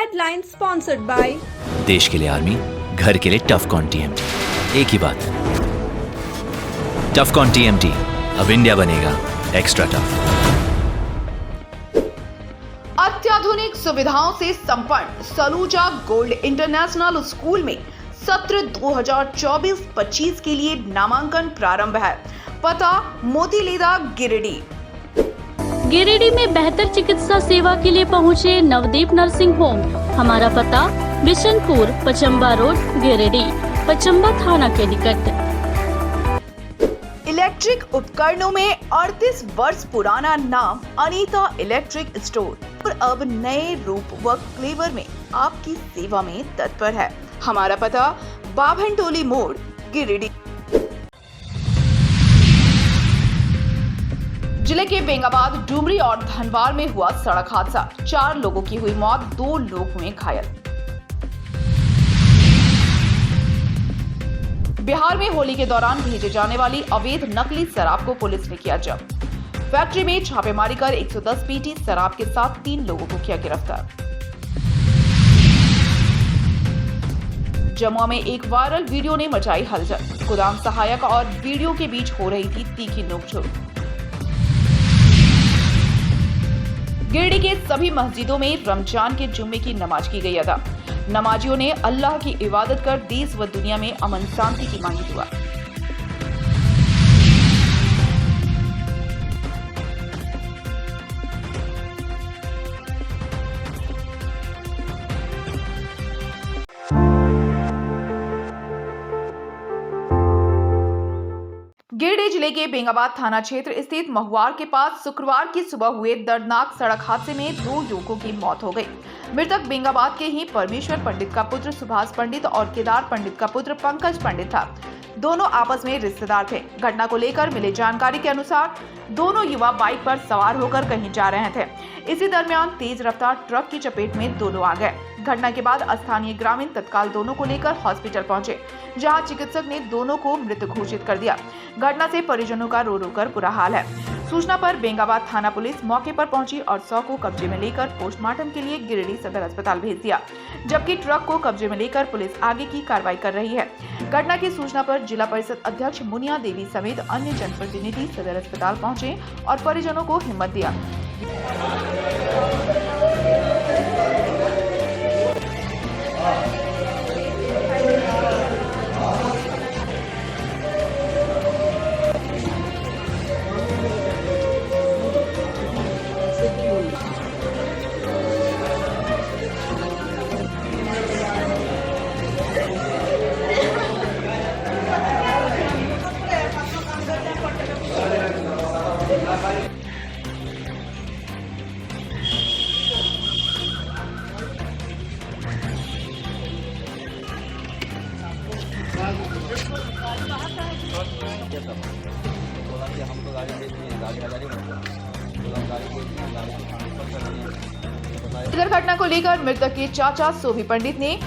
Headline sponsored by देश के लिए आर्मी, घर के लिए टफकॉन TMT। एक ही बात, टफकॉन TMT, अब इंडिया बनेगा एक्स्ट्रा टफ। अत्याधुनिक सुविधाओं से संपन्न सलूजा गोल्ड इंटरनेशनल स्कूल में सत्र 2024-25 के लिए नामांकन प्रारंभ है। पता मोतीलीदा गिरिडीह। गिरिडीह में बेहतर चिकित्सा सेवा के लिए पहुंचे नवदीप नर्सिंग होम। हमारा पता बिशनपुर, पचम्बा रोड, गिरिडीह, पचम्बा थाना के निकट। इलेक्ट्रिक उपकरणों में 38 वर्ष पुराना नाम अनीता इलेक्ट्रिक स्टोर और अब नए रूप व फ्लेवर में आपकी सेवा में तत्पर है। हमारा पता बाभनटोली मोड़, गिरिडीह। जिले के बेंगाबाद, डुमरी और धनवार में हुआ सड़क हादसा। 4 लोगों की हुई मौत, 2 लोग हुए घायल। बिहार में होली के दौरान भेजे जाने वाली अवैध नकली शराब को पुलिस ने किया जब्त। फैक्ट्री में छापेमारी कर 110 पीटी शराब के साथ 3 लोगों को किया गिरफ्तार। जमुआ में एक वायरल वीडियो ने मचाई हलचल। गोदाम सहायक और वीडियो के बीच हो रही थी तीखी नोकझोंक। गिरिडीह के सभी मस्जिदों में रमजान के जुम्मे की नमाज की गई अदा। नमाजियों ने अल्लाह की इबादत कर देश व दुनिया में अमन शांति की मांगी दुआ। गिरिडीह जिले के बेंगाबाद थाना क्षेत्र स्थित महुआर के पास शुक्रवार की सुबह हुए दर्दनाक सड़क हादसे में 2 युवकों की मौत हो गई। मृतक बेंगाबाद के ही परमेश्वर पंडित का पुत्र सुभाष पंडित और केदार पंडित का पुत्र पंकज पंडित था। दोनों आपस में रिश्तेदार थे। घटना को लेकर मिली जानकारी के अनुसार दोनों युवा बाइक पर सवार होकर कहीं जा रहे थे। इसी दरमियान तेज रफ्तार ट्रक की चपेट में दोनों आ गए। घटना के बाद स्थानीय ग्रामीण तत्काल दोनों को लेकर हॉस्पिटल पहुंचे, जहां चिकित्सक ने दोनों को मृत घोषित कर दिया। घटना से परिजनों का रो रो कर बुरा हाल है। सूचना पर बेंगाबाद थाना पुलिस मौके पर पहुंची और 100 को कब्जे में लेकर पोस्टमार्टम के लिए गिरिडीह सदर अस्पताल भेज दिया, जबकि ट्रक को कब्जे में लेकर पुलिस आगे की कार्रवाई कर रही है। घटना की सूचना पर जिला परिषद अध्यक्ष मुनिया देवी समेत अन्य जनप्रतिनिधि सदर अस्पताल पहुंचे और परिजनों को हिम्मत दिया। इधर घटना को लेकर मृतक के चाचा सोभी पंडित ने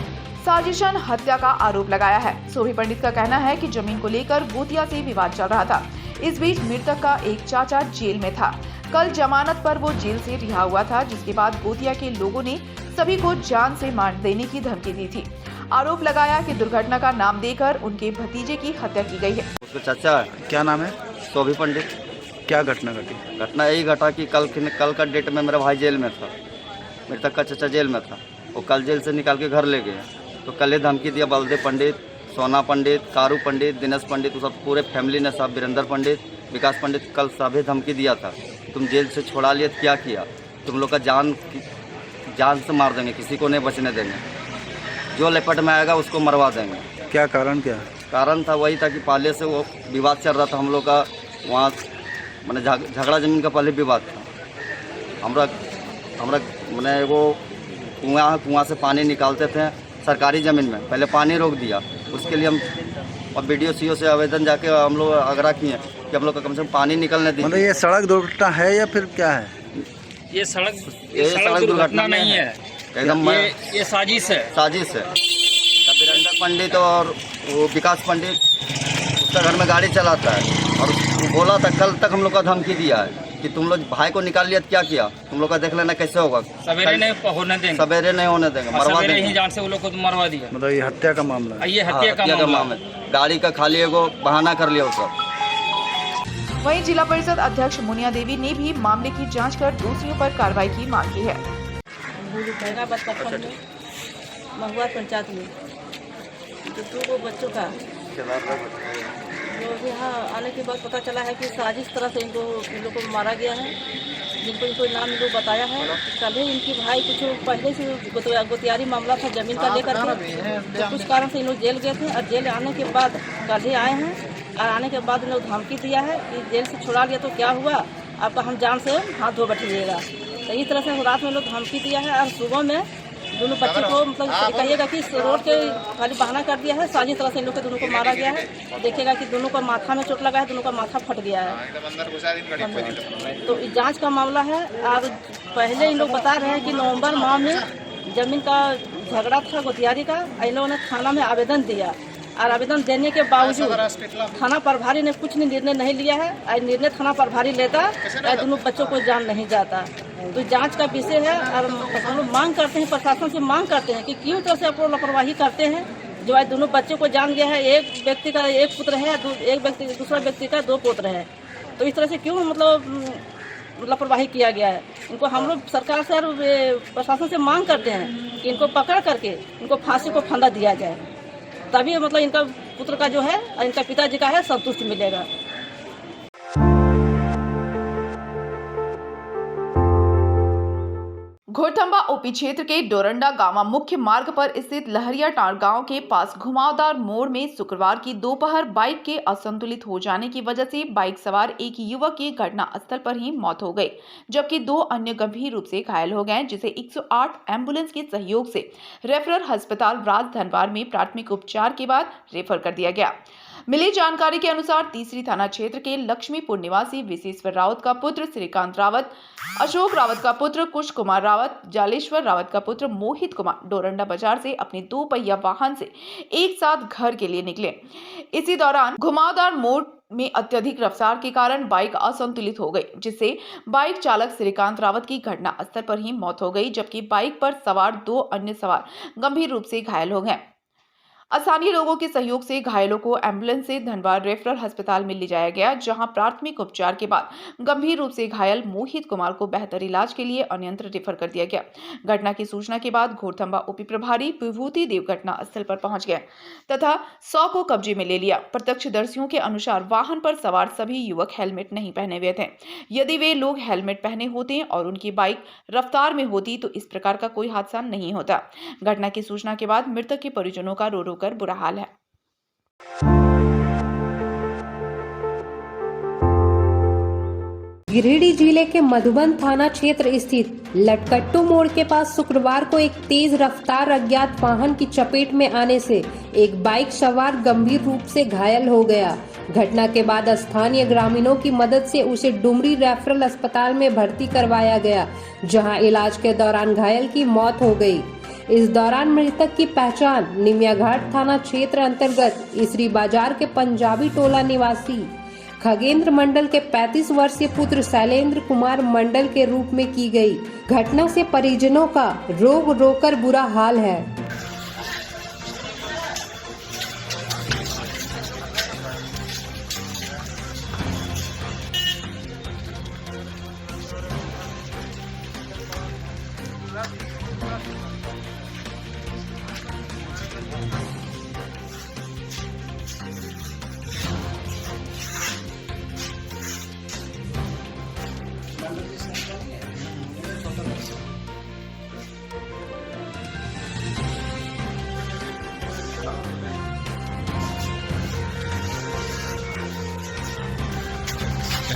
साजिशन हत्या का आरोप लगाया है। सोभी पंडित का कहना है कि जमीन को लेकर गोतिया से विवाद चल रहा था। इस बीच मृतक का एक चाचा जेल में था। कल जमानत पर वो जेल से रिहा हुआ था, जिसके बाद गोतिया के लोगों ने सभी को जान से मार देने की धमकी दी थी। आरोप लगाया कि दुर्घटना का नाम देकर उनके भतीजे की हत्या की गई है। उसका चाचा क्या नाम है? सोभी पंडित। क्या घटना घटी? घटना यही घटा कि कल का डेट में मेरा भाई जेल में था, मृतक का चाचा जेल में था। वो कल जेल से निकाल के घर ले गए। तो कल ही धमकी दिया बलदेव पंडित, सोना पंडित, कारू पंडित, दिनेश पंडित, सब पूरे फैमिली ने, सब वीरेंद्र पंडित, विकास पंडित, कल सभी धमकी दिया था। तुम जेल से छोड़ा लिए तो क्या किया, तुम लोग का जान से मार देंगे, किसी को नहीं बचने देंगे, जो लेपट में आएगा उसको मरवा देंगे। क्या कारण? क्या कारण था? वही था कि पहले से वो विवाद चल रहा था हम लोग का, वहाँ मैंने झगड़ा जमीन का पहले विवाद था। हमरा मैंने वो कुआं से पानी निकालते थे सरकारी ज़मीन में, पहले पानी रोक दिया। उसके लिए हम और BDO CO से आवेदन जाके हम लोग आग्रह किए कि हम लोग का कम से कम पानी निकलने दीजिए। मतलब ये सड़क दुर्घटना है या फिर क्या है? ये सड़क दुर्घटना नहीं है, एकदम ये साजिश है। साजिश है। वीरेंद्र पंडित और वो विकास पंडित उसका घर में गाड़ी चलाता है और वो बोला था कल तक हम लोग का धमकी दिया है कि तुम लोग भाई को निकाल लिया तो क्या किया, तुम लोग का देख लेना कैसे होगा। सवेरे नहीं होने देंगे, सवेरे नहीं होने देंगे, मरवा सवेरे देंगे। ही जान से वो लोग को मरवा दिया। मतलब ये हत्या का मामला है। ये हत्या का मामला है। गाड़ी का खाली एगो बहाना कर लिया सब। वहीं जिला परिषद अध्यक्ष मुनिया देवी ने भी मामले की जांच कर दोषियों पर कार्रवाई की मांग की है। महुआ पंचायत में दो बच्चों का जो यहाँ आने के बाद पता चला है कि साजिश तरह से इन लोगों को मारा गया है, इनको नाम इनको बताया है। कल ही इनकी भाई कुछ पहले से गोतियारी मामला था जमीन का लेकर के, तो कुछ कारण से इन लोग जेल गए थे और जेल आने के बाद कल ही आए हैं और आने के बाद इन लोग धमकी दिया है कि जेल से छुड़ा लिया तो क्या हुआ, आपका हम जान से हाथ धो बैठिएगा। तो इस तरह से रात में लोग धमकी दिया है और सुबह में दोनों बच्चे को मतलब कहिएगा कि रोड के खाली बहाना कर दिया है, साजिश तरह से इन लोग के दोनों को मारा गया है। देखिएगा कि दोनों का माथा में चोट लगा है, दोनों का माथा फट गया है। तो इस जांच का मामला है। और पहले इन लोग बता रहे हैं कि नवंबर माह में जमीन का झगड़ा था गोतियारी का, इन लोगों ने थाना में आवेदन दिया और आवेदन देने के बावजूद थाना प्रभारी ने कुछ निर्णय नहीं लिया है। और निर्णय थाना प्रभारी लेता दोनों बच्चों को जान नहीं जाता। तो जांच का विषय है और हम लोग मांग करते हैं, प्रशासन से मांग करते हैं कि क्यों तरह से आप लोग लापरवाही करते हैं। जो आज दोनों बच्चों को जान गया है, एक व्यक्ति का एक पुत्र है, दूसरा व्यक्ति का 2 पुत्र है, तो इस तरह से क्यों मतलब लापरवाही किया गया है। इनको हम लोग सरकार से और प्रशासन से मांग करते हैं कि इनको पकड़ करके इनको फांसी को फंदा दिया जाए, तभी मतलब इनका पुत्र का जो है और इनका पिताजी का है संतुष्टि मिलेगा। घोरथंबा ओपी क्षेत्र के डोरंडा गांवा मुख्य मार्ग पर स्थित लहरिया टांड गांव के पास घुमावदार मोड़ में शुक्रवार की दोपहर बाइक के असंतुलित हो जाने की वजह से बाइक सवार एक युवक की घटनास्थल पर ही मौत हो गई, जबकि 2 अन्य गंभीर रूप से घायल हो गए, जिसे 108 एम्बुलेंस के सहयोग से रेफरल अस्पताल राज धनवार में प्राथमिक उपचार के बाद रेफर कर दिया गया। मिली जानकारी के अनुसार तीसरी थाना क्षेत्र के लक्ष्मीपुर निवासी विशेश्वर रावत का पुत्र श्रीकांत रावत, अशोक रावत का पुत्र कुश कुमार रावत, जालेश्वर रावत का पुत्र मोहित कुमार डोरंडा बाजार से अपने 2 पहिया वाहन से एक साथ घर के लिए निकले। इसी दौरान घुमावदार मोड़ में अत्यधिक रफ्तार के कारण बाइक असंतुलित हो गई, जिससे बाइक चालक श्रीकांत रावत की घटनास्थल पर ही मौत हो गई, जबकि बाइक पर सवार 2 अन्य सवार गंभीर रूप से घायल हो गए। स्थानीय लोगों के सहयोग से घायलों को एम्बुलेंस से धनवार रेफरल अस्पताल में ले जाया गया, जहां प्राथमिक उपचार के बाद गंभीर रूप से घायल मोहित कुमार को बेहतर इलाज के लिए अन्यत्र रेफर कर दिया गया। घटना की सूचना के बाद घोरथंबा ओपी प्रभारी विभूति देव घटना स्थल पर पहुंच गए तथा 100 को कब्जे में ले लिया। प्रत्यक्षदर्शियों के अनुसार वाहन पर सवार सभी युवक हेलमेट नहीं पहने हुए थे। यदि वे लोग हेलमेट पहने होते और उनकी बाइक रफ्तार में होती तो इस प्रकार का कोई हादसा नहीं होता। घटना की सूचना के बाद मृतक के परिजनों का रो कर बुरा हाल है। गिरिडीह जिले के मधुबन थाना क्षेत्र स्थित लटकट्टू मोड़ के पास शुक्रवार को एक तेज रफ्तार अज्ञात वाहन की चपेट में आने से एक बाइक सवार गंभीर रूप से घायल हो गया। घटना के बाद स्थानीय ग्रामीणों की मदद से उसे डुमरी रेफरल अस्पताल में भर्ती करवाया गया, जहां इलाज के दौरान घायल की मौत हो गई। इस दौरान मृतक की पहचान निमियाघाट थाना क्षेत्र अंतर्गत इसरी बाजार के पंजाबी टोला निवासी खगेंद्र मंडल के 35 वर्षीय पुत्र शैलेंद्र कुमार मंडल के रूप में की गई। घटना से परिजनों का रोकर बुरा हाल है।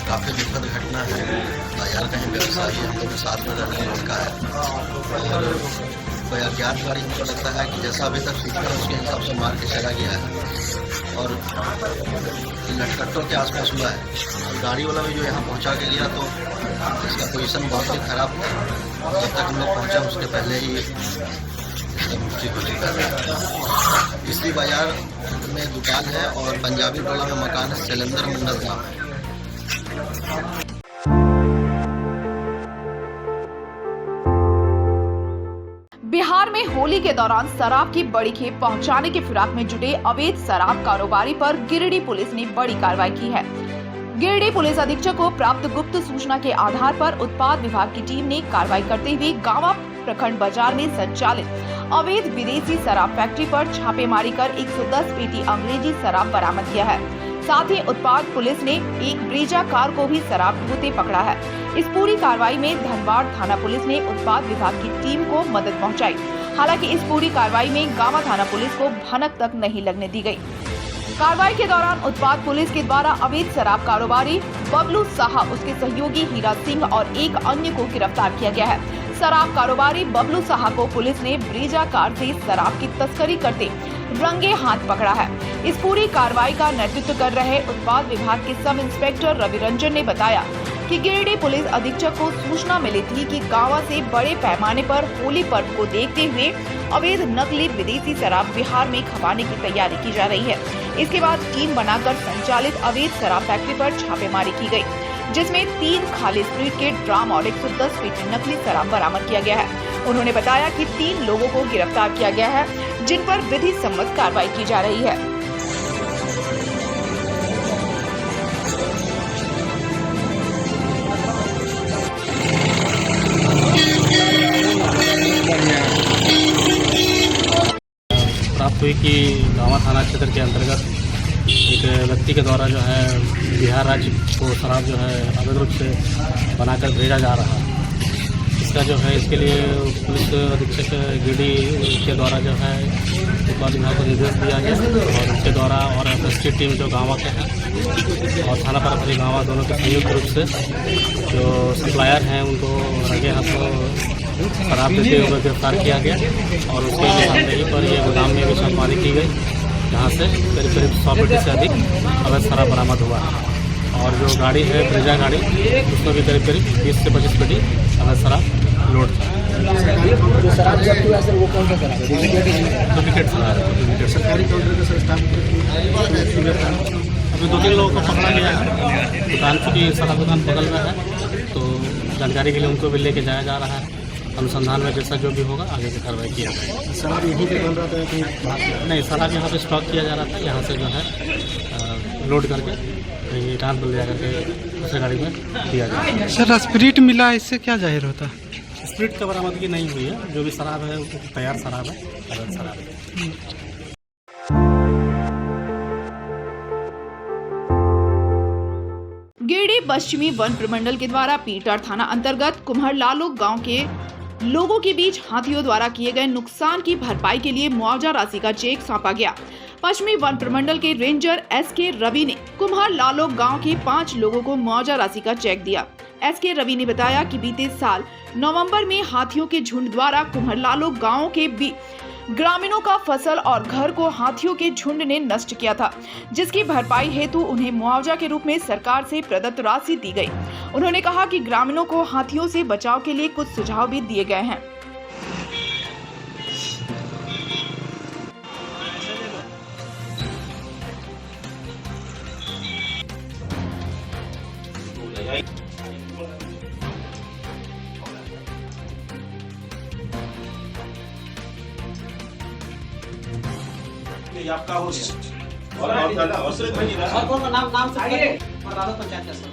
काफ़ी दुखद घटना है। बाजार का ही व्यवसायी हम लोग के साथ में रहने लड़का है और कोई अज्ञात गाड़ी मुझे लगता है कि जैसा अभी तक सूचना उसके हिसाब से मार के चला गया है और लटकट्टों के आसपास हुआ है। और गाड़ी वाला भी जो यहाँ पहुँचा के गया तो इसका पोजीशन बहुत ही खराब था। जब तक हम लोग पहुँचा उसके पहले ही इसका मृत्यु हो चुका है। इसलिए बाजार में दुकान है और पंजाबी टोला में मकान है, शैलेंद्र मंडल नाम है। बिहार में होली के दौरान शराब की बड़ी खेप पहुंचाने के फिराक में जुटे अवैध शराब कारोबारी पर गिरिडीह पुलिस ने बड़ी कार्रवाई की है। गिरिडीह पुलिस अधीक्षक को प्राप्त गुप्त सूचना के आधार पर उत्पाद विभाग की टीम ने कार्रवाई करते हुए गावा प्रखंड बाजार में संचालित अवैध विदेशी शराब फैक्ट्री पर छापेमारी कर 110 पेटी अंग्रेजी शराब बरामद किया है। साथ ही उत्पाद पुलिस ने एक ब्रेजा कार को भी शराब ढोते पकड़ा है। इस पूरी कार्रवाई में धनबाड़ थाना पुलिस ने उत्पाद विभाग की टीम को मदद पहुंचाई। हालांकि इस पूरी कार्रवाई में गावा थाना पुलिस को भनक तक नहीं लगने दी गई। कार्रवाई के दौरान उत्पाद पुलिस के द्वारा अवैध शराब कारोबारी बबलू साहा, उसके सहयोगी हीरा सिंह और एक अन्य को गिरफ्तार किया गया है। शराब कारोबारी बबलू साहा को पुलिस ने ब्रेजा कार से शराब की तस्करी करते रंगे हाथ पकड़ा है। इस पूरी कार्रवाई का नेतृत्व कर रहे उत्पाद विभाग के सब इंस्पेक्टर रवि रंजन ने बताया कि गिरिडीह पुलिस अधीक्षक को सूचना मिली थी कि गावा से बड़े पैमाने पर होली पर्व को देखते हुए अवैध नकली विदेशी शराब बिहार में खपाने की तैयारी की जा रही है। इसके बाद टीम बनाकर संचालित अवैध शराब फैक्ट्री पर छापेमारी की गई, जिसमें 3 खाली स्प्रिट के ड्राम और 110 पेटी नकली शराब बरामद किया गया है। उन्होंने बताया कि 3 लोगों को गिरफ्तार किया गया है, जिन पर विधि सम्मत कार्रवाई की जा रही है। प्राप्त हुई कि गावा थाना क्षेत्र के अंतर्गत एक व्यक्ति के द्वारा जो है बिहार राज्य को शराब जो है अवैध रूप से बनाकर भेजा जा रहा है। इसका जो है इसके लिए पुलिस अधीक्षक गिरिडीह के द्वारा जो है उत्पाद विभाग को निर्देश दिया गया और उसके द्वारा और एसएसटी टीम जो गाँव के हैं और थाना प्रभारी गाँव दोनों के संयुक्त रूप से जो सप्लायर हैं उनको रंगे हाथों शराब देते हुए गिरफ्तार किया गया और उसके निशानदेही पर ये गोदाम में भी छापेमारी की गई, जहाँ से करीब 100 पेटी से अधिक अवैध शराब बरामद हुआ और जो गाड़ी है ब्रेजा गाड़ी उसमें भी करीब 20 से 25 पेटी अवैध शराब लोड था। जो शराब जब्त हुआ सर वो कौन सा शराब है? डुप्लीकेट शराब है। सरकारी काउंटर का सर स्टाफ अभी 2-3 लोगों को पकड़ा गया है। दुकान चूँकि शराब दुकान बगल में है तो जानकारी के लिए उनको भी लेके जाया जा रहा है। अनुसंधान में जैसा जो भी होगा आगे की कार्रवाई किया जाएगा। शराब यहीं पे बन रहा था कि नहीं, शराब यहाँ पे स्टॉक किया जा रहा था, यहाँ से जो है लोड करके रात में ले जाकर के दूसरी गाड़ी में दिया जाएगा। सर स्प्रिट मिला, इससे क्या जाहिर होता है? स्प्रिट का बरामदगी नहीं हुई है, जो भी शराब है वो तैयार शराब है, अवैध शराब है। गिरिडीह पश्चिमी वन प्रमंडल के द्वारा पीटर थाना अंतर्गत कुम्हरलालो गांव के लोगों के बीच हाथियों द्वारा किए गए नुकसान की भरपाई के लिए मुआवजा राशि का चेक सौंपा गया। पश्चिमी वन प्रमंडल के रेंजर एसके रवि ने कुम्हरलालो गांव के 5 लोगों को मुआवजा राशि का चेक दिया। एसके रवि ने बताया कि बीते साल नवंबर में हाथियों के झुंड द्वारा कुम्हरलालो गांव के ग्रामीणों का फसल और घर को हाथियों के झुंड ने नष्ट किया था, जिसकी भरपाई हेतु उन्हें मुआवजा के रूप में सरकार से प्रदत्त राशि दी गई। उन्होंने कहा कि ग्रामीणों को हाथियों से बचाव के लिए कुछ सुझाव भी दिए गए हैं। आपका हो गया और नाम से पंचायत का सर।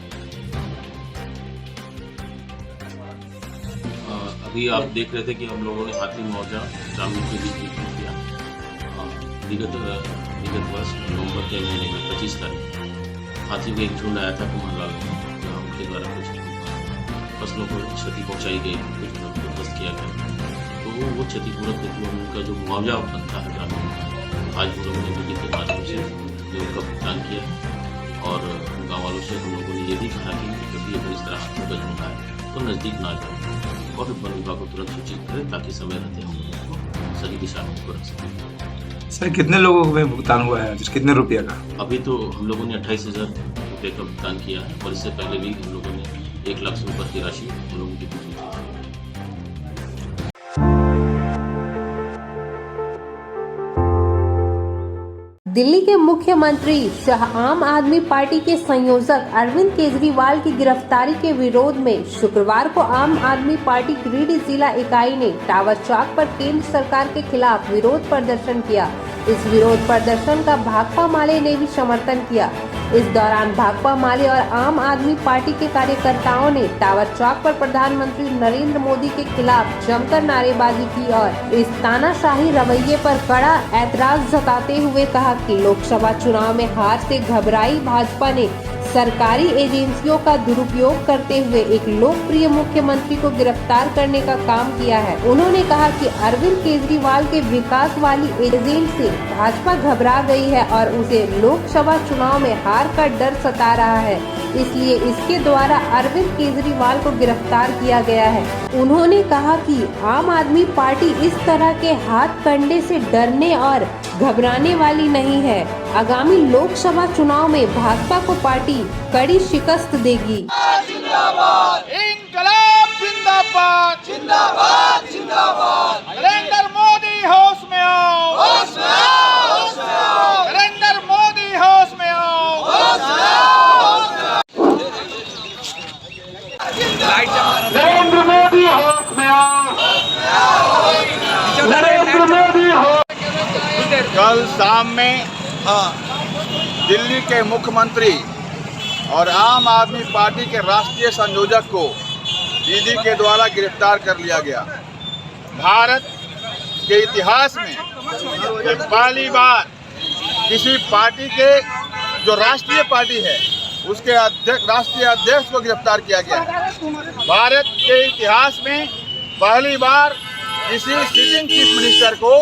अभी आप देख रहे थे कि हम लोगों ने हाथी मुआवजा ग्रामीण के बीच वितरित किया। विगत वर्ष नवंबर के महीने में 25 तारीख हाथियों का एक झुंड आया था कुम्हरलाल में, जहाँ उनके द्वारा कुछ फसलों को क्षति पहुँचाई गई, कुछ ध्वस्त किया गया। तो वो क्षतिपूर्त हेतु उनका जो मुआवजा बनता है ग्रामीण, आज हम लोगों ने मीटिंग के माध्यम से जो उनका भुगतान किया और गाँव वालों से हम लोगों ने ये भी कहा कि कभी अगर इस तरह हाथों का झुंड आए तो नज़दीक ना जाए और वन विभाग को तुरंत सूचित करें ताकि समय रहते हम लोगों को सही दिशा में उसको रख सकें। सर कितने लोगों में भुगतान हुआ है, कितने रुपये का? अभी तो हम लोगों ने 28,000 रुपये का भुगतान किया है और इससे पहले भी हम लोगों ने 1 लाख से ऊपर की राशि हम लोगों की दी थी। दिल्ली के मुख्यमंत्री सह आम आदमी पार्टी के संयोजक अरविंद केजरीवाल की गिरफ्तारी के विरोध में शुक्रवार को आम आदमी पार्टी गिरिडीह जिला इकाई ने टावर चौक पर केंद्र सरकार के खिलाफ विरोध प्रदर्शन किया। इस विरोध प्रदर्शन का भाकपा माले ने भी समर्थन किया। इस दौरान भाकपा माले और आम आदमी पार्टी के कार्यकर्ताओं ने टावर चौक पर प्रधानमंत्री नरेंद्र मोदी के खिलाफ जमकर नारेबाजी की और इस तानाशाही रवैये पर कड़ा ऐतराज जताते हुए कहा कि लोकसभा चुनाव में हार से घबराई भाजपा ने सरकारी एजेंसियों का दुरुपयोग करते हुए एक लोकप्रिय मुख्यमंत्री को गिरफ्तार करने का काम किया है। उन्होंने कहा कि अरविंद केजरीवाल के विकास वाली एजेंट से भाजपा घबरा गई है और उसे लोकसभा चुनाव में हार का डर सता रहा है, इसलिए इसके द्वारा अरविंद केजरीवाल को गिरफ्तार किया गया है। उन्होंने कहा कि आम आदमी पार्टी इस तरह के हाथ कंडे से डरने और घबराने वाली नहीं है। आगामी लोकसभा चुनाव में भाजपा को पार्टी कड़ी शिकस्त देगी। इंकलाब जिंदाबाद जिंदाबाद जिंदाबाद। नरेंद्र मोदी होश में आओ, होश में आओ, होश में आओ। नरेंद्र मोदी होश में आओ, होश में आओ, होश में आओ। नरेंद्र मोदी होश में आओ, नरेंद्र मोदी होश। कल शाम में दिल्ली के मुख्यमंत्री और आम आदमी पार्टी के राष्ट्रीय संयोजक को ईडी के द्वारा गिरफ्तार कर लिया गया। भारत के इतिहास में पहली बार किसी पार्टी के जो राष्ट्रीय पार्टी है उसके राष्ट्रीय अध्यक्ष को गिरफ्तार किया गया है। भारत के इतिहास में पहली बार किसी सिटिंग चीफ मिनिस्टर को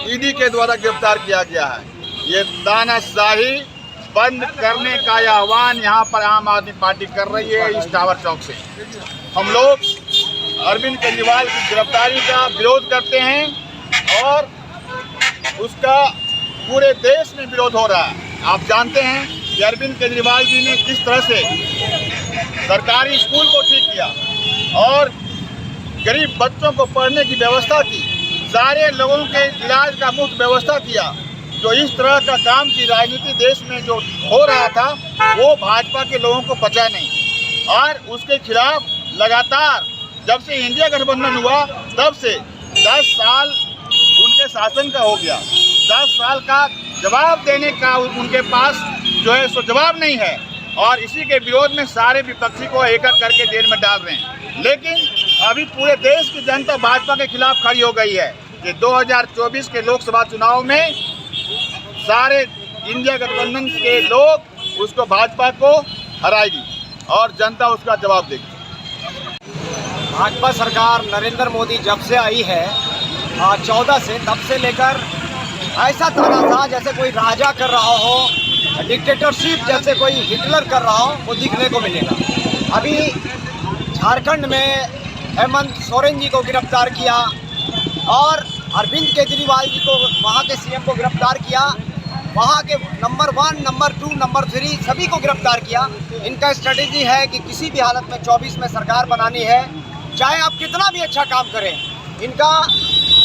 ईडी के द्वारा गिरफ्तार किया गया है। ये तानाशाही बंद करने का आह्वान यहाँ पर आम आदमी पार्टी कर रही है। इस टावर चौक से हम लोग अरविंद केजरीवाल की गिरफ्तारी का विरोध करते हैं और उसका पूरे देश में विरोध हो रहा है। आप जानते हैं कि अरविंद केजरीवाल जी ने किस तरह से सरकारी स्कूल को ठीक किया और गरीब बच्चों को पढ़ने की व्यवस्था की, सारे लोगों के इलाज का मुफ्त व्यवस्था किया। जो इस तरह का काम की राजनीति देश में जो हो रहा था वो भाजपा के लोगों को पचा नहीं और उसके खिलाफ लगातार जब से इंडिया गठबंधन हुआ तब से 10 साल उनके शासन का हो गया। 10 साल का जवाब देने का उनके पास जो है सो जवाब नहीं है और इसी के विरोध में सारे विपक्षी को एक एक करके जेल में डाल रहे हैं। लेकिन अभी पूरे देश की जनता भाजपा के खिलाफ खड़ी हो गई है कि 2024 के लोकसभा चुनाव में सारे इंडिया गठबंधन के लोग उसको भाजपा को हराएगी और जनता उसका जवाब देगी। भाजपा सरकार नरेंद्र मोदी जब से आई है 14 से तब से लेकर ऐसा तानाशाह जैसे कोई राजा कर रहा हो, डिक्टेटरशिप जैसे कोई हिटलर कर रहा हो वो दिखने को मिलेगा। अभी झारखंड में हेमंत सोरेन जी को गिरफ्तार किया और अरविंद केजरीवाल जी को वहाँ के सीएम को गिरफ्तार किया। वहाँ के नंबर 1, नंबर 2, नंबर 3 सभी को गिरफ्तार किया। इनका स्ट्रेटेजी है कि किसी भी हालत में 24 में सरकार बनानी है, चाहे आप कितना भी अच्छा काम करें। इनका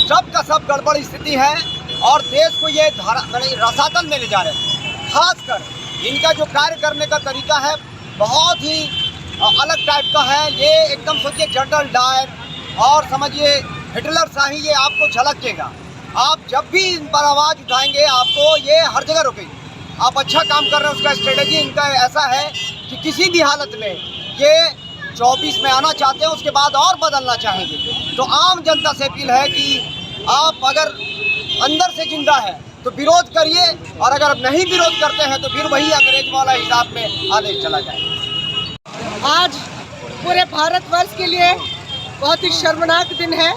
सब का सब गड़बड़ स्थिति है और देश को ये रसातल में ले जा रहे हैं। खासकर इनका जो कार्य करने का तरीका है बहुत ही अलग टाइप का है। ये एकदम सोचिए जनरल डायर और समझिए हिटलर शाही ये आपको झलकेगा। आप जब भी इन पर आवाज़ उठाएंगे आपको ये हर जगह रुकेगी। आप अच्छा काम कर रहे हैं, उसका स्ट्रेटेजी इनका ऐसा है कि किसी भी हालत में ये 24 में आना चाहते हैं, उसके बाद और बदलना चाहेंगे। तो आम जनता से अपील है कि आप अगर अंदर से जिंदा है तो विरोध करिए और अगर आप नहीं विरोध करते हैं तो फिर वही अंग्रेज वाला हिसाब में आदेश चला जाए। आज पूरे भारतवर्ष के लिए बहुत ही शर्मनाक दिन है।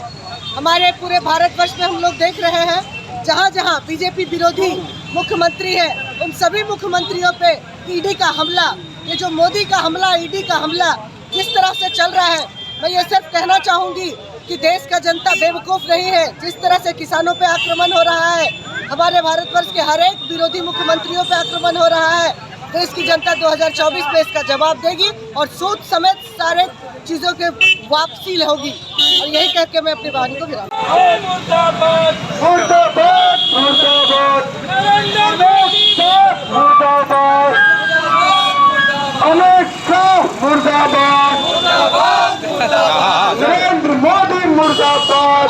हमारे पूरे भारतवर्ष में हम लोग देख रहे हैं जहाँ जहाँ बीजेपी विरोधी मुख्यमंत्री हैं उन सभी मुख्यमंत्रियों पे ईडी का हमला, ये जो मोदी का हमला, ईडी का हमला जिस तरह से चल रहा है, मैं ये सिर्फ कहना चाहूँगी कि देश का जनता बेवकूफ़ नहीं है। जिस तरह से किसानों पे आक्रमण हो रहा है, हमारे भारतवर्ष के हर एक विरोधी मुख्यमंत्रियों पे आक्रमण हो रहा है, देश की जनता 2024 में इसका जवाब देगी और सूद समेत सारे चीज़ों के वापसी होगी। और यही कह के मैं अपनी वाणी को विराम नरेंद्र मोदी मुर्दाबाद,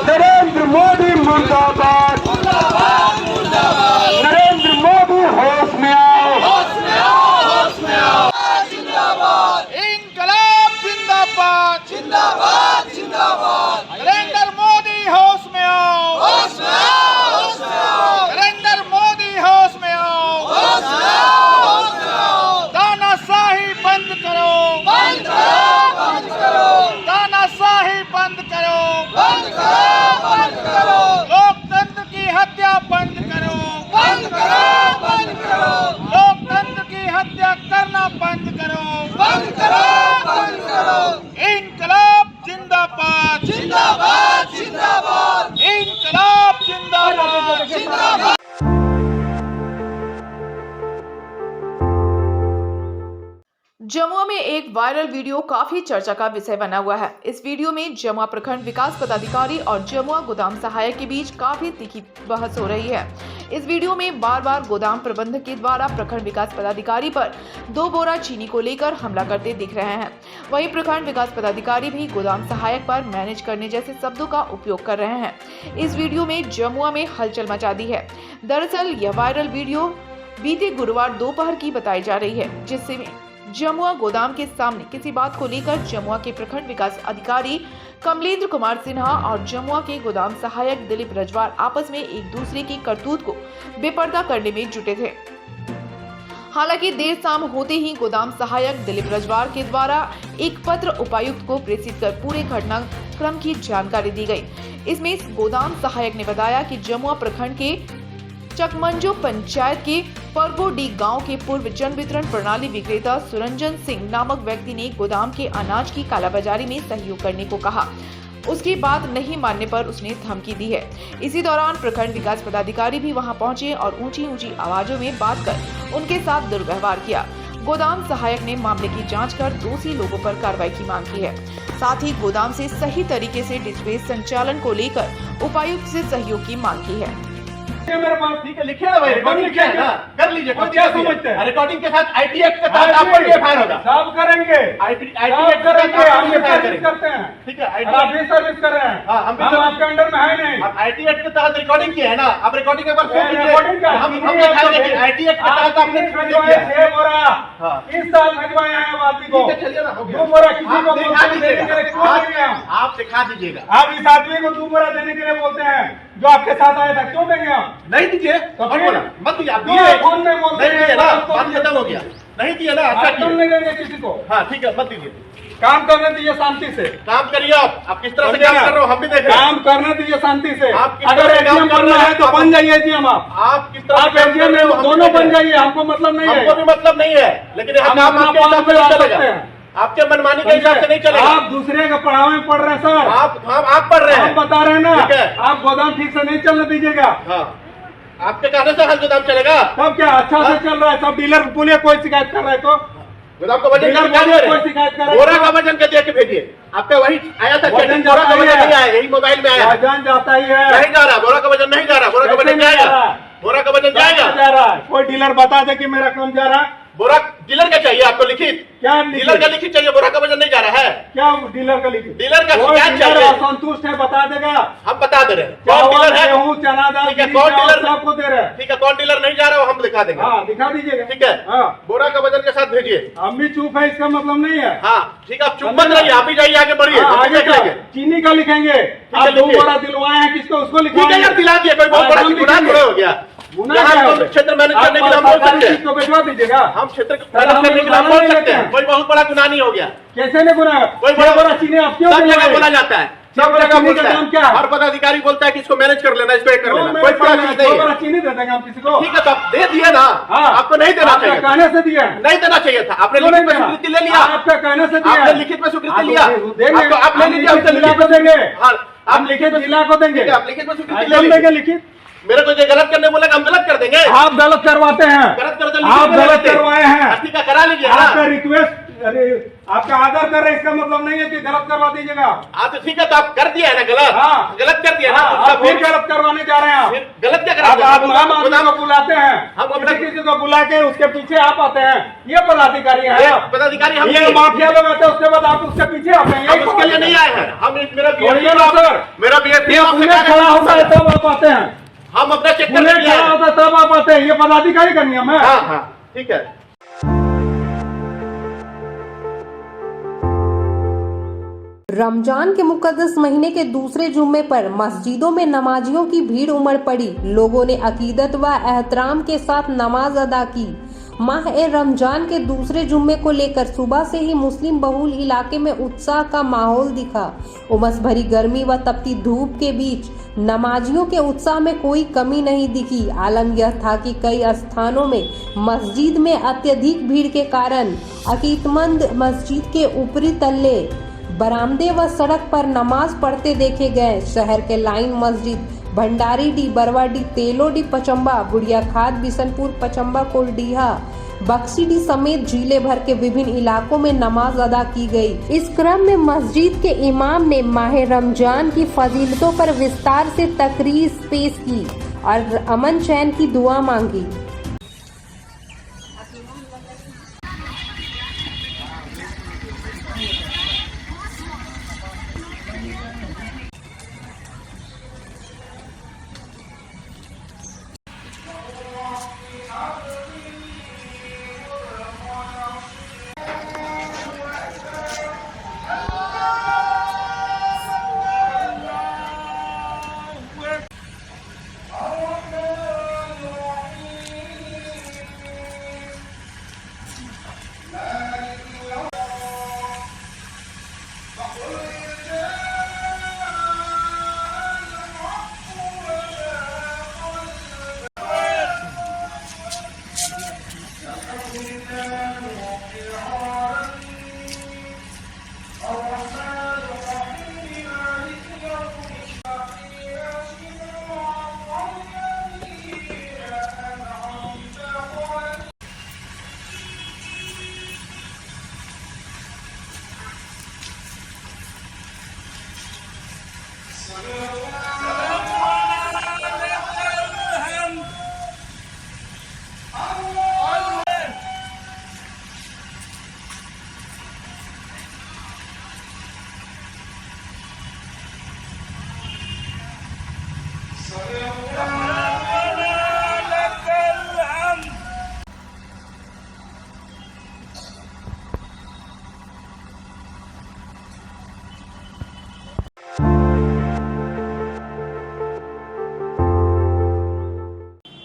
नरेंद्र मोदी मुर्दाबाद, नरेंद्र मोदी होश में आओ, इंकलाब जिंदाबाद, जिंदाबाद जिंदाबाद, नरेंद्र मोदी होश में आओ, होश में आओ, होश में आओ, नरेंद्र मोदी होश में आओ, होश में आओ, होश में आओ, तानाशाही बंद करो, बंद करो, बंद करो, तानाशाही बंद करो, बंद करो, बंद करो, लोकतंत्र की हत्या बंद करो, बंद करो, बंद करो, लोकतंत्र की हत्या करना बंद करो, बंद करो, बंद करो, इंकलाब जिंदाबाद, जिंदाबाद जिंदाबाद, इंकलाब जिंदाबाद, जिंदाबाद। जमुआ में एक वायरल वीडियो काफी चर्चा का विषय बना हुआ है। इस वीडियो में जमुआ प्रखंड विकास पदाधिकारी और जमुआ गोदाम सहायक के बीच काफी तीखी बहस हो रही है। इस वीडियो में बार बार गोदाम प्रबंधक के द्वारा प्रखंड विकास पदाधिकारी पर 2 बोरा चीनी को लेकर हमला करते दिख रहे हैं। वहीं प्रखंड विकास पदाधिकारी भी गोदाम सहायक पर मैनेज करने जैसे शब्दों का उपयोग कर रहे हैं। इस वीडियो में जमुआ में हलचल मचा दी है। दरअसल यह वायरल वीडियो बीते गुरुवार दोपहर की बताई जा रही है, जिससे जमुआ गोदाम के सामने किसी बात को लेकर जमुआ के प्रखंड विकास अधिकारी कमलेंद्र कुमार सिन्हा और जमुआ के गोदाम सहायक दिलीप रजवार आपस में एक दूसरे की करतूत को बेपर्दा करने में जुटे थे। हालांकि देर शाम होते ही गोदाम सहायक दिलीप रजवार के द्वारा एक पत्र उपायुक्त को प्रेषित कर पूरे घटनाक्रम की जानकारी दी गई। इसमें गोदाम सहायक ने बताया कि जमुआ प्रखंड के चकमंजो पंचायत के परबोडी गांव के पूर्व जन वितरण प्रणाली विक्रेता सुरंजन सिंह नामक व्यक्ति ने गोदाम के अनाज की कालाबाजारी में सहयोग करने को कहा। उसकी बात नहीं मानने पर उसने धमकी दी है। इसी दौरान प्रखंड विकास पदाधिकारी भी वहां पहुंचे और ऊंची ऊंची आवाजों में बात कर उनके साथ दुर्व्यवहार किया। गोदाम सहायक ने मामले की जांच कर दोषी लोगों पर कार्रवाई की मांग की है। साथ ही गोदाम से सही तरीके से डिस्पेच संचालन को लेकर उपायुक्त से सहयोग की मांग की है। मेरे पास ठीक है, लिखे ना भाई, रिकॉर्डिंग लिखे है ना, कर लीजिए। क्या समझते हैं? रिकॉर्डिंग के साथ आईटी एक्ट के तहत आप पर एफआईआर होगा। सब करेंगे, आईटी एक्ट करेंगे, हम सर्विस करते हैं। ठीक है, आप भी सर्विस कर रहे हैं। हां, हम आपके अंडर में है नहीं। आप आईटी एक्ट के तहत रिकॉर्डिंग किए है ना, आप रिकॉर्डिंग एक बार सुन लीजिए। हम दिखाएंगे कि आईटी एक्ट के तहत आपने भिजवाया 6 बोरा इस साल भिजवाया है आदमी को। चलिए ना, 2 बोरा किसी को दिखा दीजिएगा। आप दिखा दीजिएगा। आप इस आदमी को 2 बोरा देने के लिए बोलते हैं, जो आपके साथ आया था, क्यों देंगे आप? नहीं दीजिए, मत दीजिए। आप दिए फोन में बोलते हैं ना, बात खत्म हो गया। नहीं दिए ना, अच्छा किया। नहीं देंगे किसी को। हाँ ठीक है, मत दीजिए। काम करने दीजिए शांति से। काम करिए आप किस तरह से काम कर रहे हो हम भी देख रहे हैं। काम करने दीजिए शांति से। अगर एजीएम बनना है तो बन जाइए एजीएम। आप किस तरह आप एजीएम में दोनों बन जाइए, हमको मतलब नहीं है। हमको भी मतलब नहीं है, लेकिन हम आपके हिसाब से नहीं चलेगा, आपके मनमानी के हिसाब से नहीं चलेगा। आप दूसरे का पढ़ाव में पढ़ रहे हैं सर। आप पढ़ रहे हैं, हम बता रहे हैं ना। आप गोदाम ठीक से नहीं चलने दीजिएगा। आपके कहने से हर गोदाम चलेगा। तब क्या अच्छा से चल रहा है, सब डीलर बोलिए कोई शिकायत कर रहा है तो गोदाम का वजन कोई शिकायत कर रहा है, बोरा का वजन के दे के भेजिए। आपका वही आया था, वजन बोरा का वजन नहीं आया, यही मोबाइल में आया। वजन जाता ही है, नहीं जा रहा, बोरा का वजन नहीं जा रहा। बोरा का वजन जाएगा, बोरा का वजन जाएगा, जा रहा है। कोई डीलर बता दे कि मेरा कम जा रहा है। बोरा डीलर का चाहिए आपको लिखित? क्या डीलर का लिखित चाहिए? बोरा का वजन नहीं जा रहा है। क्या डीलर का लिखित? डीलर का शिकायत चाहिए। संतुष्ट है बता देगा, हम बता दे रहे हैं। कौन डीलर है? चना दाल, ठीक है, कौन डीलर आपको दे रहे हैं? ठीक है, कौन डीलर नहीं जा रहा है हम दिखा देंगे। हाँ दिखा दीजिएगा, ठीक है। हाँ बोरा का वजन के साथ भेजिए। हम भी चुप है, इसका मतलब नहीं है। हाँ ठीक है, आप चुप मत रहिए, आप ही जाइए आगे बढ़िए। आगे लेंगे, चीनी का लिखेंगे। आप 2 बोरा दिलवाए हैं, किसको उसको लिखेंगे। दिला दिए, कोई बहुत बड़ा गुनाह थोड़ा हो गया। क्षेत्र मैनेज करने के लिए हम बोल सकते हैं, इसको भिजवा दीजिएगा। हम क्षेत्र मैनेज करने के लिए हम बोल सकते हैं, कोई बहुत बड़ा गुनाह नहीं हो गया। कैसे नहीं गुनाह? कोई बड़ा चीनी आप क्यों सब जगह बोला जाता है, सब जगह बोलता है। क्या हर पदाधिकारी बोलता है कि इसको मैनेज कर लेना, इसको कर लेना, कोई बड़ा चीज नहीं है। चीनी दे देंगे हम किसी को। ठीक है, तो आप दे दिए ना, आपको नहीं देना चाहिए। कहने से दिया, नहीं देना चाहिए था। आपने लिखित में स्वीकृति ले लिया, आपका कहने से दिया, आपने लिखित में स्वीकृति लिया, आप ले लीजिए, हमसे जिला को देंगे। आप लिखित जिला को देंगे, आप लिखित में स्वीकृति ले लीजिए। लिखित मेरे को जो गलत करने बोला हम गलत कर देंगे। आप गलत करवाते हैं, गलत कर देंगे, आप गलत करवाए हैं। ठीक है, करा लीजिए। आपका रिक्वेस्ट, आपका आपका आदर कर रहे इसका मतलब नहीं है कि गलत करवा दीजिएगा। तो ठीक है, तो आप कर दिया है ना गलत। हाँ गलत कर दिया ना, आप फिर गलत करवाने जा रहे हैं। आप गलत क्या आप आम आदमी को बुलाते हैं, हम अपने किसी को बुला के उसके पीछे आप आते हैं, ये पदाधिकारी है। पदाधिकारी हम ये माफिया लोग आते हैं, उसके बाद आप उसके पीछे आते हैं। हम उसके लिए नहीं आए हैं। हम मेरा खड़ा होता है तब आप आते हैं, हम अपना चेक खड़ा होता है तब आप आते हैं। ये पदाधिकारी का नियम है। हाँ ठीक है। रमजान के मुकद्दस महीने के दूसरे जुम्मे पर मस्जिदों में नमाजियों की भीड़ उमड़ पड़ी। लोगों ने अकीदत व एहतराम के साथ नमाज अदा की। माह ए रमजान के दूसरे जुम्मे को लेकर सुबह से ही मुस्लिम बहुल इलाके में उत्साह का माहौल दिखा। उमस भरी गर्मी व तपती धूप के बीच नमाजियों के उत्साह में कोई कमी नहीं दिखी। आलम यह था कि कई स्थानों में मस्जिद में अत्यधिक भीड़ के कारण अकीदतमंद मस्जिद के ऊपरी तल्ले, बरामदे व सड़क पर नमाज पढ़ते देखे गए। शहर के लाइन मस्जिद, भंडारी डी, बरवाडी, तेलो डी, पचम्बा, बुढ़िया खाद, बिशनपुर, पचम्बा, कोलडीहा, बक्सी डी समेत जिले भर के विभिन्न इलाकों में नमाज अदा की गई। इस क्रम में मस्जिद के इमाम ने माह रमजान की फजीलतों पर विस्तार से तकरीर पेश की और अमन चैन की दुआ मांगी।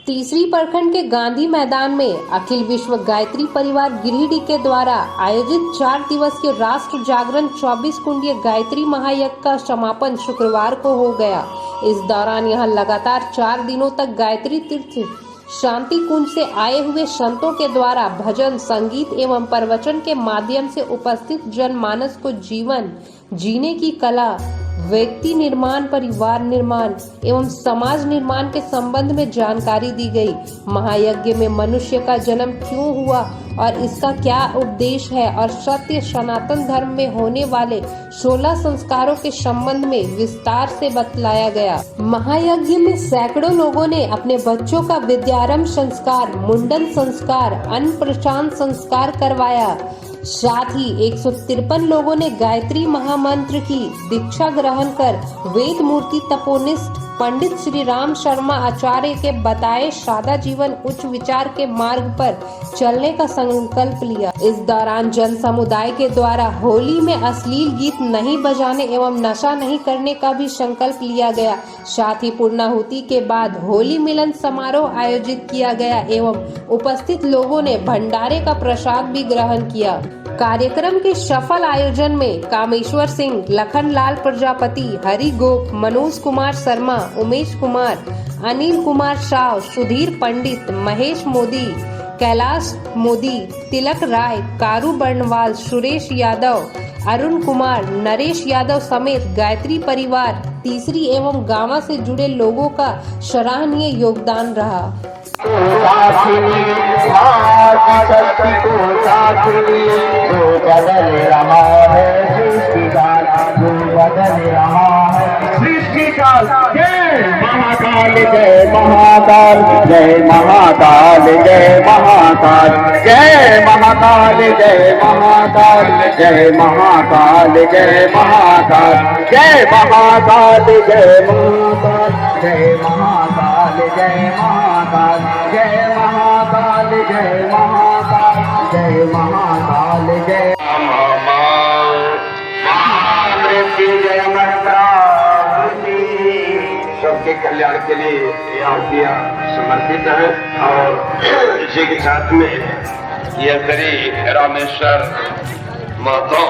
तीसरी प्रखंड के गांधी मैदान में अखिल विश्व गायत्री परिवार गिरिडीह के द्वारा आयोजित 4 दिवसीय राष्ट्र जागरण 24 कुंडीय गायत्री महायज्ञ का समापन शुक्रवार को हो गया। इस दौरान यहां लगातार 4 दिनों तक गायत्री तीर्थ शांति कुंज से आए हुए संतों के द्वारा भजन, संगीत एवं प्रवचन के माध्यम से उपस्थित जनमानस को जीवन जीने की कला, व्यक्ति निर्माण, परिवार निर्माण एवं समाज निर्माण के संबंध में जानकारी दी गई। महायज्ञ में मनुष्य का जन्म क्यों हुआ और इसका क्या उपदेश है और सत्य सनातन धर्म में होने वाले 16 संस्कारों के संबंध में विस्तार से बतलाया गया। महायज्ञ में सैकड़ों लोगों ने अपने बच्चों का विद्यारंभ संस्कार, मुंडन संस्कार, अन्नप्राशन संस्कार करवाया। साथ ही 153 लोगों ने गायत्री महामंत्र की दीक्षा ग्रहण कर वेद मूर्ति तपोनिष्ठ पंडित श्री राम शर्मा आचार्य के बताए सादा जीवन उच्च विचार के मार्ग पर चलने का संकल्प लिया। इस दौरान जन समुदाय के द्वारा होली में अश्लील गीत नहीं बजाने एवं नशा नहीं करने का भी संकल्प लिया गया। साथ ही पूर्णाहुति के बाद होली मिलन समारोह आयोजित किया गया एवं उपस्थित लोगों ने भंडारे का प्रसाद भी ग्रहण किया। कार्यक्रम के सफल आयोजन में कामेश्वर सिंह, लखनलाल प्रजापति, हरि गोप, मनोज कुमार शर्मा, उमेश कुमार, अनिल कुमार शाह, सुधीर पंडित, महेश मोदी, कैलाश मोदी, तिलक राय, कारू बर्णवाल, सुरेश यादव, अरुण कुमार, नरेश यादव समेत गायत्री परिवार तीसरी एवं गांवा से जुड़े लोगों का सराहनीय योगदान रहा। महाकाल जय महाकाल जय महाकाल जय महाकाल जय महाकाल जय महाकाल जय महाकाल जय महाकाल जय महाकाल जय महाकाल जय महाकाल जय महाकाल जय महाकाल जय महाकाल जय महाकाल जय सबके कल्याण के लिए ये आरतियां समर्पित है। और इसी के साथ में यह श्री रामेश्वर महतो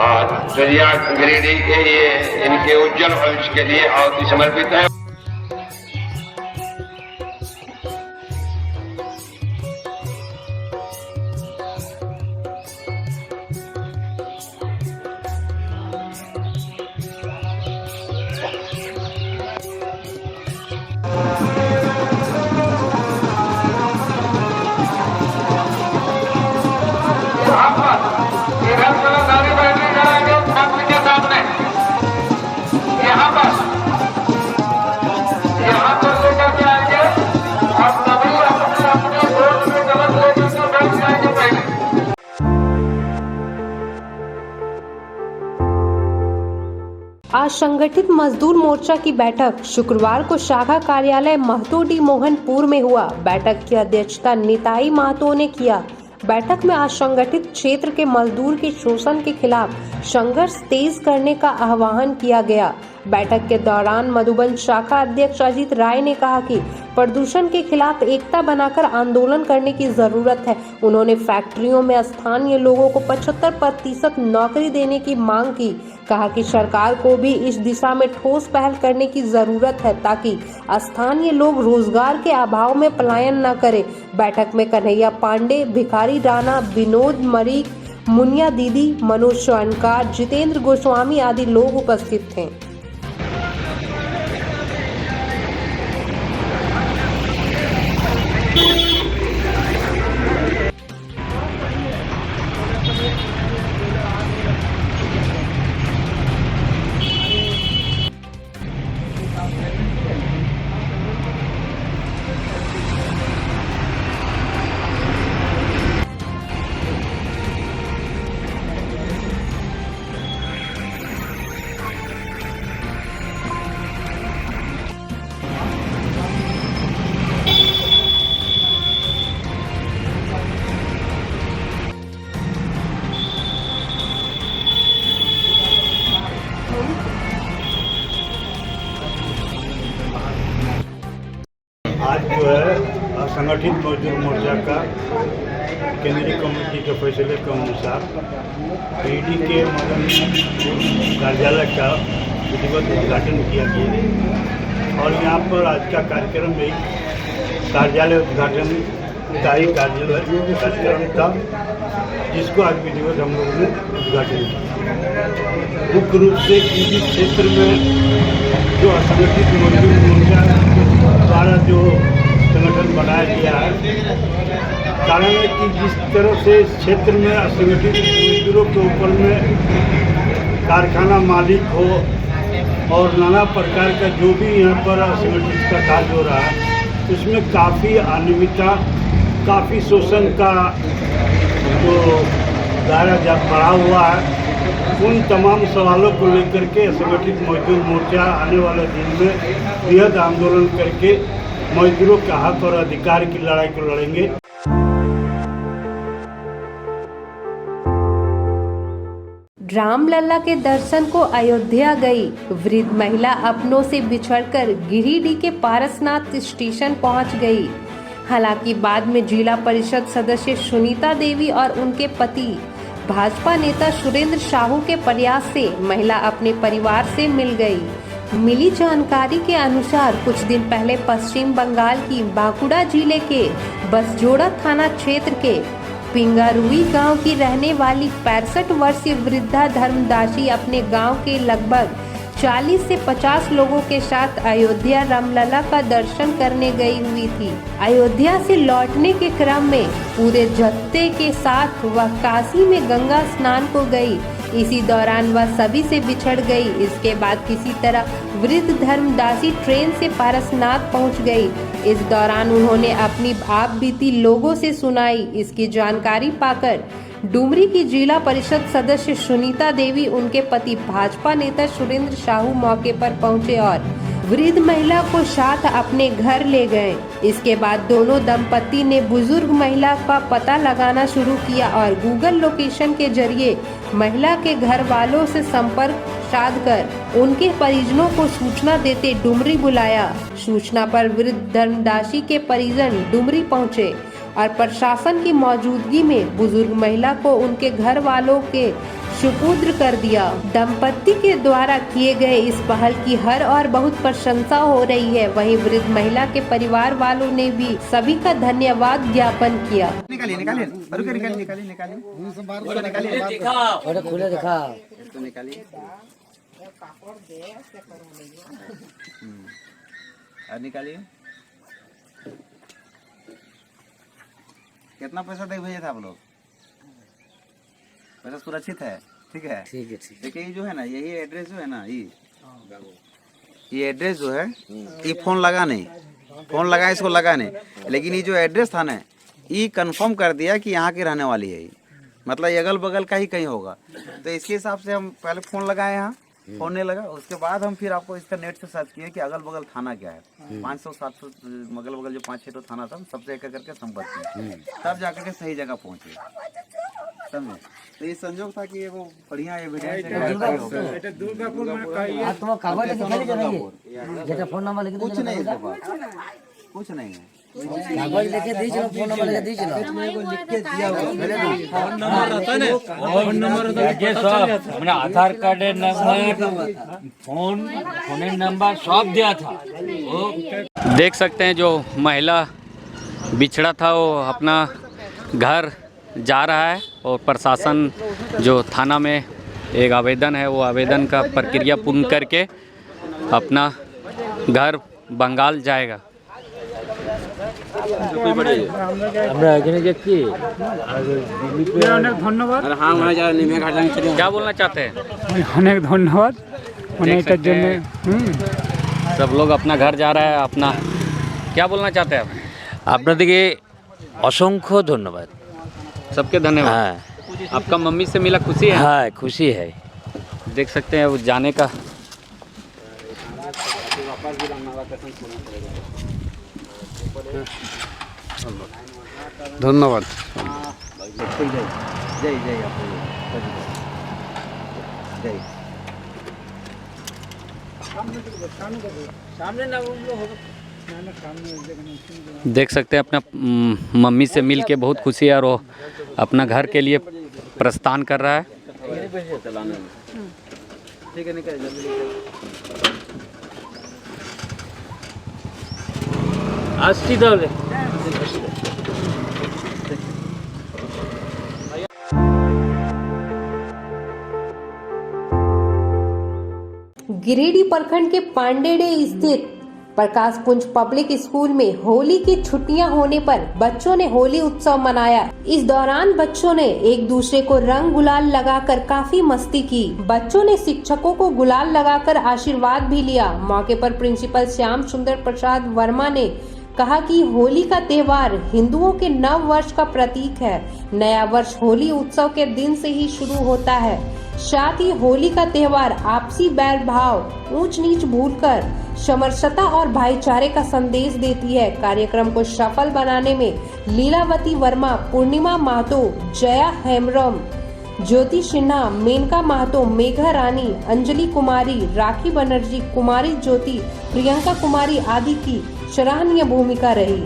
और दरिया गिरिडीह के लिए इनके उज्जवल भविष्य के लिए आरती समर्पित है। आज संगठित मजदूर मोर्चा की बैठक शुक्रवार को शाखा कार्यालय महतो डी मोहनपुर में हुआ। बैठक की अध्यक्षता निताई महतो ने किया। बैठक में असंगठित क्षेत्र के मजदूर के शोषण के खिलाफ संघर्ष तेज करने का आह्वान किया गया। बैठक के दौरान मधुबन शाखा अध्यक्ष अजीत राय ने कहा कि प्रदूषण के खिलाफ एकता बनाकर आंदोलन करने की जरूरत है। उन्होंने फैक्ट्रियों में स्थानीय लोगों को 75% नौकरी देने की मांग की। कहा कि सरकार को भी इस दिशा में ठोस पहल करने की जरूरत है ताकि स्थानीय लोग रोजगार के अभाव में पलायन न करें। बैठक में कन्हैया पांडे, भिखारी राणा, विनोद मरीक, मुनिया दीदी, मनोज सोनकार, जितेंद्र गोस्वामी आदि लोग उपस्थित थे। आज जो है असंगठित मजदूर मोर्चा का केंद्रीय कमेटी के फैसले के अनुसार पीडी के मदन कार्यालय का विधिवत उद्घाटन किया गया और यहाँ पर आज का कार्यक्रम एक कार्यालय उद्घाटन स्थायी कार्यालय कार्यक्रम था, जिसको आज विधिवत हम लोगों ने उद्घाटन किया। मुख्य रूप से पीडी क्षेत्र में जो असंगठित मजदूर मोर्चा द्वारा जो संगठन बनाया गया है, कारण है कि जिस तरह से इस क्षेत्र में असंगठित मजदूरों के ऊपर में कारखाना मालिक हो और नाना प्रकार का जो भी यहाँ पर असंगठित का कार्य हो रहा है, उसमें काफ़ी अनियमितता, काफ़ी शोषण का जो दायरा जब बढ़ा हुआ है, उन तमाम सवालों को लेकर के असंगठित मजदूर मोर्चा आने वाले दिन में बृहद आंदोलन करके मजदूरों के हक और अधिकार की लड़ाई को लड़ेंगे। रामलला के दर्शन को अयोध्या गई वृद्ध महिला अपनों से बिछड़कर गिरिडीह के पारसनाथ स्टेशन पहुंच गई। हालांकि बाद में जिला परिषद सदस्य सुनीता देवी और उनके पति भाजपा नेता सुरेंद्र साहू के प्रयास से महिला अपने परिवार से मिल गई। मिली जानकारी के अनुसार कुछ दिन पहले पश्चिम बंगाल की बांकुड़ा जिले के बसजोड़ा थाना क्षेत्र के पिंगारुई गांव की रहने वाली 65 वर्षीय वृद्धा धर्मदासी अपने गांव के लगभग 40 से 50 लोगों के साथ अयोध्या रामलला का दर्शन करने गई हुई थी। अयोध्या से लौटने के क्रम में पूरे जत्थे के साथ वह काशी में गंगा स्नान को गई। इसी दौरान वह सभी से बिछड़ गई। इसके बाद किसी तरह वृद्ध धर्मदासी ट्रेन से पारसनाथ पहुंच गई। इस दौरान उन्होंने अपनी आप बीती लोगों से सुनाई। इसकी जानकारी पाकर डुमरी की जिला परिषद सदस्य सुनीता देवी, उनके पति भाजपा नेता सुरेंद्र साहू मौके पर पहुंचे और वृद्ध महिला को साथ अपने घर ले गए। इसके बाद दोनों दंपति ने बुजुर्ग महिला का पता लगाना शुरू किया और गूगल लोकेशन के जरिए महिला के घर वालों से संपर्क साधकर उनके परिजनों को सूचना देते डुमरी बुलाया। सूचना पर वृद्ध धर्मदासी के परिजन डुमरी पहुंचे और प्रशासन की मौजूदगी में बुजुर्ग महिला को उनके घर वालों के सुपुर्द कर दिया। दंपति के द्वारा किए गए इस पहल की हर और बहुत प्रशंसा हो रही है। वहीं वृद्ध महिला के परिवार वालों ने भी सभी का धन्यवाद ज्ञापन किया। कितना पैसा दे भेजे थे आप लोग? पैसा सुरक्षित है? ठीक है, ठीक है, ठीक। देखिए ये जो है ना, यही एड्रेस जो है ना, ये एड्रेस जो है, ये फोन लगा नहीं, फोन लगा इसको लगा नहीं, लेकिन ये जो एड्रेस था ना, ये कंफर्म कर दिया कि यहाँ की रहने वाली है। मतलब ये अगल बगल का ही कहीं होगा। तो इसके हिसाब से हम पहले फोन लगाए यहाँ, फोन नहीं लगा। उसके बाद हम फिर आपको इसका नेट से सर्च किए कि अगल बगल थाना क्या है। 500-700 अगल बगल जो 5-6 थाना था, सबसे एक करके संपर्क किए, तब जाकर के सही जगह पहुंचे। समझे? तो ये संजोग था कि वो बढ़िया एविडेंस है। कुछ नहीं, कुछ नहीं है। अपना आधार कार्ड नंबर, फोन नंबर सब दिया था। देख सकते हैं जो महिला बिछड़ा था वो अपना घर जा रहा है और प्रशासन जो थाना में एक आवेदन है वो आवेदन का प्रक्रिया पूर्ण करके अपना घर बंगाल जाएगा। क्या बोलना चाहते हैं? अनेक धन्यवाद। सब लोग अपना घर जा रहा है। अपना क्या बोलना चाहते हैं आप? আপনাদেরকে অসংখ্য ধন্যবাদ। सबके धन्यवाद। हाँ। आपका मम्मी से मिला, खुशी है? हाँ, खुशी है। देख सकते हैं वो जाने का। धन्यवाद। जय जय जय। देख सकते हैं अपना मम्मी से मिल के बहुत खुशी है और वो अपना घर के लिए प्रस्थान कर रहा है। ठीक है, निकल जल्दी। আসছি তাহলে। गिरिडीह प्रखंड के पांडेडे स्थित प्रकाश पुंज पब्लिक स्कूल में होली की छुट्टियां होने पर बच्चों ने होली उत्सव मनाया। इस दौरान बच्चों ने एक दूसरे को रंग गुलाल लगाकर काफी मस्ती की। बच्चों ने शिक्षकों को गुलाल लगाकर आशीर्वाद भी लिया। मौके पर प्रिंसिपल श्याम सुंदर प्रसाद वर्मा ने कहा कि होली का त्योहार हिंदुओं के नव वर्ष का प्रतीक है। नया वर्ष होली उत्सव के दिन से ही शुरू होता है। साथ ही होली का त्योहार आपसी बैर भाव, ऊंच नीच भूलकर समरसता और भाईचारे का संदेश देती है। कार्यक्रम को सफल बनाने में लीलावती वर्मा, पूर्णिमा महतो, जया हेमरम, ज्योति सिन्हा, मेनका महतो, मेघा रानी, अंजलि कुमारी, राखी बनर्जी, कुमारी ज्योति, प्रियंका कुमारी आदि की सराहनीय भूमिका रही।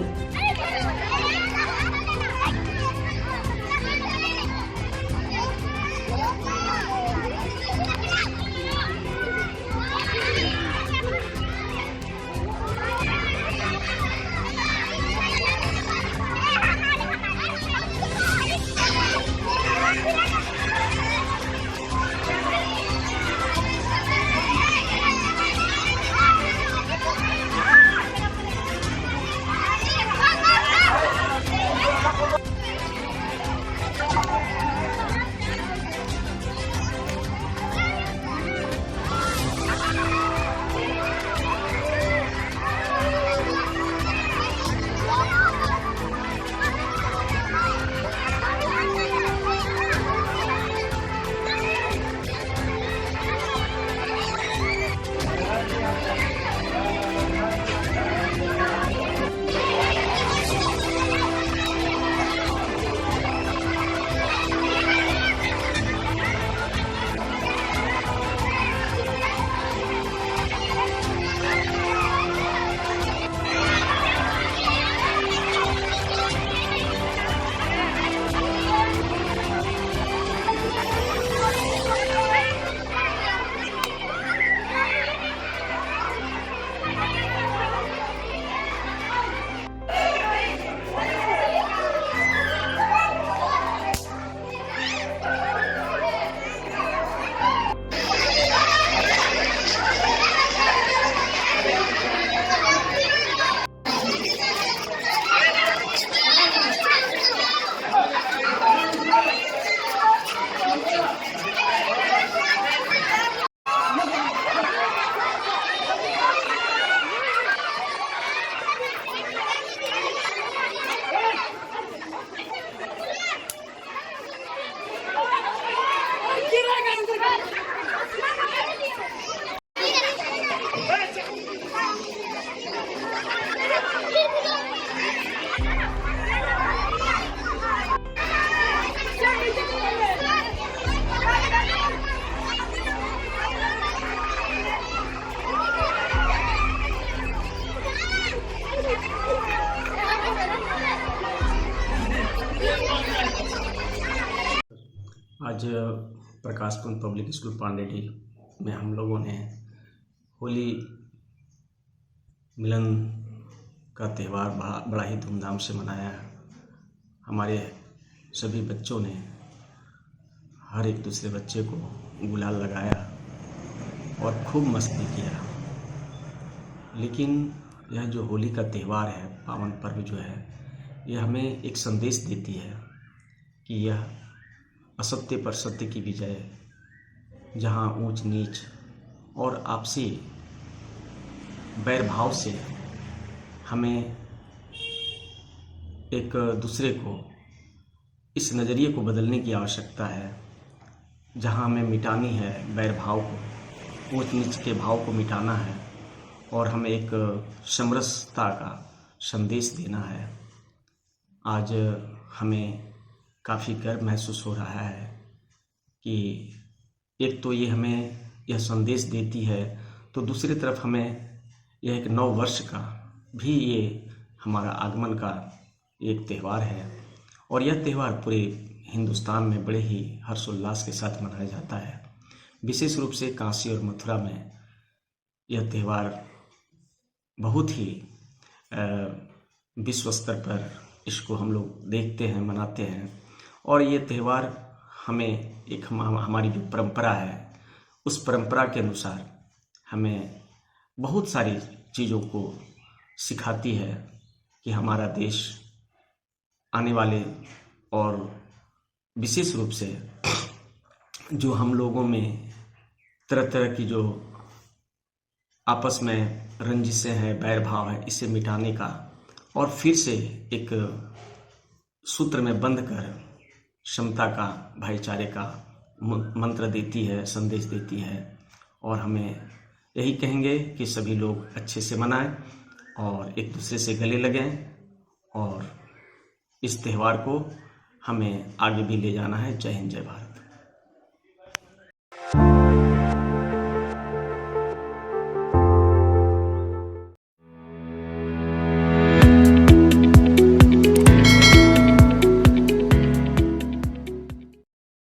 आज प्रकाश कुंज पब्लिक स्कूल पांडेडी में हम लोगों ने होली मिलन का त्यौहार बड़ा ही धूमधाम से मनाया। हमारे सभी बच्चों ने हर एक दूसरे बच्चे को गुलाल लगाया और खूब मस्ती किया। लेकिन यह जो होली का त्यौहार है, पावन पर्व जो है, यह हमें एक संदेश देती है कि यह असत्य पर सत्य की विजय, जहाँ ऊंच नीच और आपसी बैरभाव से हमें एक दूसरे को इस नज़रिए को बदलने की आवश्यकता है, जहाँ हमें मिटानी है बैरभाव को, ऊंच नीच के भाव को मिटाना है और हमें एक समरसता का संदेश देना है। आज हमें काफ़ी गर्व महसूस हो रहा है कि एक तो ये हमें यह संदेश देती है, तो दूसरी तरफ हमें यह एक नव वर्ष का भी ये हमारा आगमन का एक त्यौहार है और यह त्यौहार पूरे हिंदुस्तान में बड़े ही हर्षोल्लास के साथ मनाया जाता है। विशेष रूप से काशी और मथुरा में यह त्यौहार बहुत ही विश्व स्तर पर इसको हम लोग देखते हैं, मनाते हैं और ये त्यौहार हमें एक हमारी जो परंपरा है, उस परंपरा के अनुसार हमें बहुत सारी चीज़ों को सिखाती है कि हमारा देश आने वाले और विशेष रूप से जो हम लोगों में तरह तरह की जो आपस में रंजिशें हैं, बैर भाव है, इसे मिटाने का और फिर से एक सूत्र में बंध कर क्षमता का, भाईचारे का मंत्र देती है, संदेश देती है। और हमें यही कहेंगे कि सभी लोग अच्छे से मनाएं और एक दूसरे से गले लगें और इस त्यौहार को हमें आगे भी ले जाना है। जय हिंद, जय भारत।